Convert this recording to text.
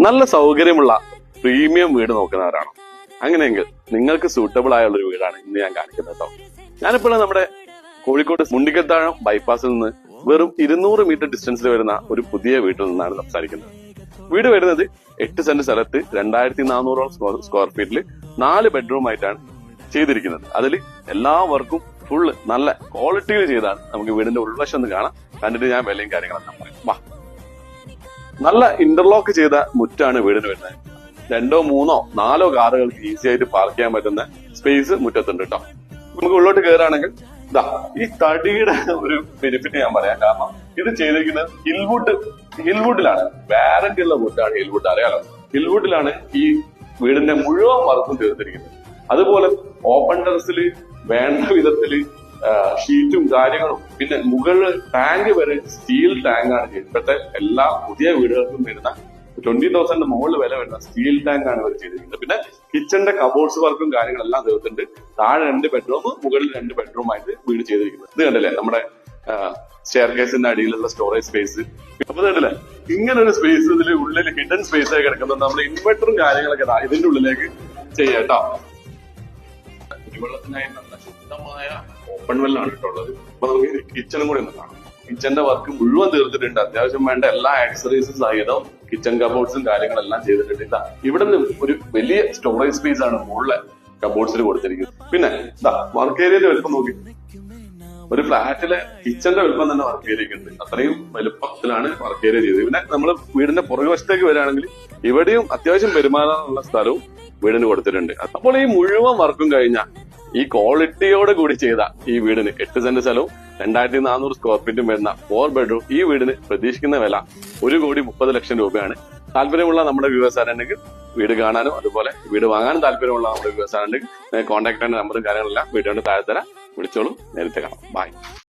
നല്ല സൗകര്യമുള്ള പ്രീമിയം വീട് നോക്കുന്നവരാണോ? അങ്ങനെയെങ്കിൽ നിങ്ങൾക്ക് സൂട്ടബിൾ ആയുള്ള ഒരു വീടാണ് ഇന്ന് ഞാൻ കാണിക്കുന്നത് കേട്ടോ. ഞാനിപ്പോൾ നമ്മുടെ കോഴിക്കോട് മുണ്ടിക്കത്താഴം ബൈപ്പാസിൽ നിന്ന് വെറും 200 മീറ്റർ ഡിസ്റ്റൻസിൽ വരുന്ന ഒരു പുതിയ വീട്ടിൽ നിന്നാണ് സംസാരിക്കുന്നത്. വീട് വരുന്നത് 8 സെന്റ് സ്ഥലത്ത് 2400 സ്ക്വയർ ഫീറ്റിൽ 4 ബെഡ്റൂം ആയിട്ടാണ് ചെയ്തിരിക്കുന്നത്. അതിൽ എല്ലാ വർക്കും ഫുള്ള് നല്ല ക്വാളിറ്റിയിൽ ചെയ്താണ്. നമുക്ക് വീടിന്റെ ഉൾവശം ഒന്ന് കാണാം. കണ്ടിട്ട് ഞാൻ വിലയും കാര്യങ്ങളെല്ലാം പറയും. വാ. നല്ല ഇന്റർലോക്ക് ചെയ്ത മുറ്റാണ് വീടിന് വരുന്നത്. 2, 3, 4 കാറുകൾക്ക് ഈസി ആയിട്ട് പാർക്ക് ചെയ്യാൻ പറ്റുന്ന സ്പേസ് മുറ്റത്തുണ്ട് കേട്ടോ. നമുക്ക് ഉള്ളോട്ട് കയറുകയാണെങ്കിൽ ഇതാ ഈ തടിയുടെ ഒരു ബെനിഫിറ്റ് ഞാൻ പറയാം. കാരണം ഇത് ചെയ്തിരിക്കുന്നത് ഹിൽവുഡിലാണ്. വാറന്റി ഉള്ള വുഡാണ് ഹിൽവുഡ്, അറിയാലോ. ഹിൽവുഡിലാണ് ഈ വീടിന്റെ മുഴുവൻ വർക്കും തീർത്തിരിക്കുന്നത്. അതുപോലെ ഓപ്പൺ ടെറസിൽ വേണ്ട വിധത്തില് ഷീറ്റും കാര്യങ്ങളും, പിന്നെ മുകളിൽ ടാങ്ക് വരെ സ്റ്റീൽ ടാങ്കാണ് ചെയ്യുന്നത്. ഇപ്പോഴത്തെ എല്ലാ പുതിയ വീടുകൾക്കും വരുന്ന 20,000 മുകളിൽ വില വരുന്ന സ്റ്റീൽ ടാങ്ക് ആണ് ഇവർ ചെയ്തിരിക്കുന്നത്. പിന്നെ കിച്ചന്റെ കബോർഡ്സ് വർക്കും കാര്യങ്ങളെല്ലാം തീർത്തിട്ടുണ്ട്. താഴെ 2 ബെഡ്റൂം, മുകളിൽ 2 ബെഡ്റൂം ആയിട്ട് വീട് ചെയ്തിരിക്കുന്നത്. ഇത് കണ്ടില്ലേ നമ്മുടെ സ്റ്റെയർ കേസിന്റെ അടിയിലുള്ള സ്റ്റോറേജ് സ്പേസ്. അപ്പൊ കണ്ടില്ലേ ഇങ്ങനെ ഒരു സ്പേസ് ഇതിൽ ഉള്ളിൽ ഹിഡൻ സ്പേസ് ആയി കിടക്കുന്നത്. നമ്മുടെ ഇൻവെർട്ടറും കാര്യങ്ങളൊക്കെ ഇതിന്റെ ഉള്ളിലേക്ക് ചെയ്യാം കേട്ടോ. കുടിവെള്ളത്തിനായി നല്ല ശുദ്ധമായ ഓപ്പൺ വെല്ലാണ് ഇട്ടുള്ളത്. അപ്പൊ നമുക്ക് കിച്ചണും കൂടി ഒന്ന് കാണാം. കിച്ചന്റെ വർക്ക് മുഴുവൻ തീർത്തിട്ടുണ്ട്. അത്യാവശ്യം വേണ്ട എല്ലാ ആക്സറീസും സഹിതം കിച്ചൺ കബോർഡ്സും കാര്യങ്ങളെല്ലാം ചെയ്തിട്ടുണ്ട്. ഇതാ ഇവിടെ നിന്ന് ഒരു വലിയ സ്റ്റോറേജ് സ്പേസ് ആണ് മുകളിലെ കബോർഡ്സിൽ കൊടുത്തിരിക്കുന്നത്. പിന്നെ ഇതാ വർക്ക് ഏരിയയുടെ വലുപ്പം നോക്കി. ഒരു ഫ്ലാറ്റിലെ കിച്ചന്റെ വലുപ്പം തന്നെ വർക്ക് ഏരിയ ഉണ്ട്. അത്രയും വലുപ്പത്തിലാണ് വർക്ക് ഏരിയ ചെയ്തത്. പിന്നെ നമ്മൾ വീടിന്റെ പുറകുവശത്തേക്ക് വരികയാണെങ്കിൽ ഇവിടെയും അത്യാവശ്യം പെരുമാറാനുള്ള സ്ഥലവും വീടിന് കൊടുത്തിട്ടുണ്ട്. അപ്പോൾ ഈ മുഴുവൻ വർക്കും കഴിഞ്ഞ ഈ ക്വാളിറ്റിയോട് കൂടി ചെയ്ത ഈ വീടിന് 8 സെന്റ് സ്ഥലവും 2400 സ്ക്വയർ ഫീറ്റും വരുന്ന 4 ബെഡ്റൂം ഈ വീടിന് പ്രതീക്ഷിക്കുന്ന വില 1,30 ലക്ഷം രൂപയാണ്. താല്പര്യമുള്ള നമ്മുടെ വ്യൂവേഴ്സാരുണ്ടെങ്കിൽ വീട് കാണാനും അതുപോലെ വീട് വാങ്ങാനും താല്പര്യമുള്ള നമ്മുടെ വ്യൂവേഴ്സാരുണ്ടെങ്കിൽ കോൺടാക്ട് ചെയ്യുന്ന നമ്പറും കാര്യങ്ങളെല്ലാം വീഡിയോയുടെ താഴെ തരാം. വിളിച്ചോളൂ, നേരത്തെ കാണാം. ബൈ.